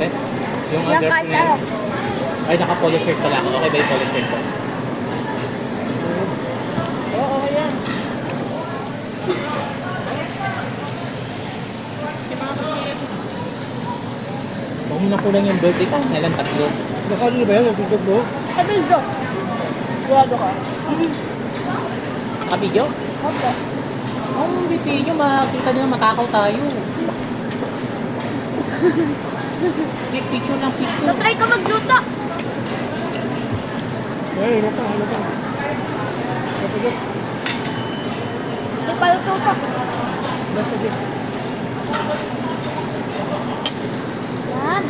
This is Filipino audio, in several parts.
ate? Yung Yung girlfriend kahit na yun? ano. Ay, naka-polo shirt pala ako. Okay ba yung polo shirt ko? Oo, okay yan. Si Mama Chen. Huwag mo na kulang yung birthday pa. Nalang tatlo. Nakano na ba yan? Ang mo? Kabidyo. Sigurado ka? Kabidyo? Opo. Ang BP nyo, makita nyo na matakaw tayo. Picture lang, picture. Natry ka magluto. Ay, ano pa? Kapagod. Hindi pa luto pa. Kapagod. Yan.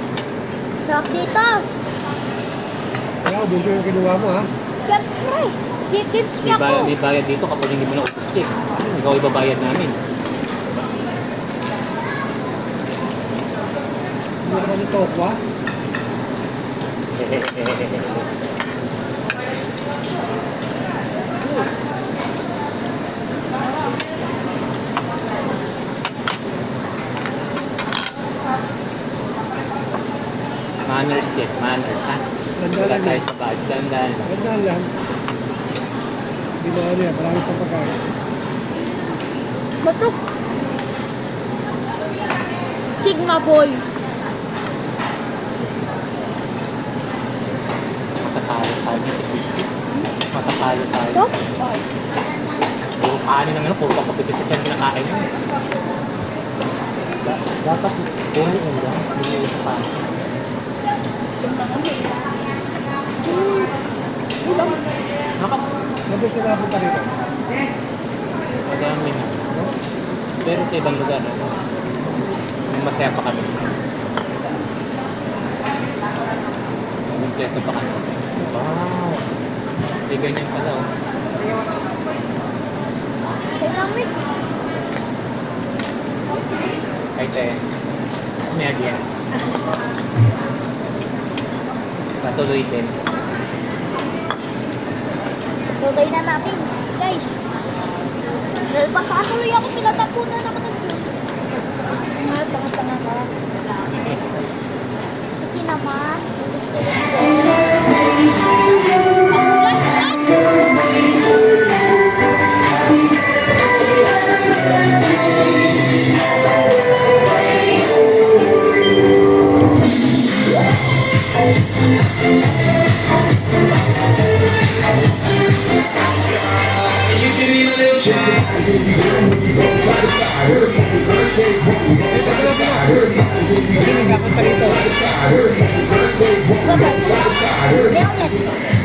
Sarap dito. Kaya ako, bunso yung kinuha mo, ha? Siyempre. Kimchi May ako. bayad dito kapag hindi mo na ubus eh. Ikaw ibabayad namin. Hindi ka naman ito, ha? Manners din, manners ha. Ganda Wala lang tayo yan. sa bad, dandan. Gandaan lang. Hindi mo ano yan, marami pang pagkain. Bato. Sigma boy. Matatalo tayo ni si Christy. Matatalo tayo. Ito? Puro kanin ng ano, puro kapapipis sa tiyan kinakain mo. Dapat puro yung yan, hindi yung sa kanin. Nandun sila punta rito. Madami na. Pero sa ibang lugar, masaya pa kami. Kompleto pa kami. Wow! Hindi ganyan pala oh. Dynamic. Kahit smell yan. Patuloy din. Tuloy na natin, guys. Pasatuloy ako, pinatapunan ako ng Diyos. Tanga-tanga ka. Kasi naman, You give me a little chance. Nagkapunta rito. Leonet.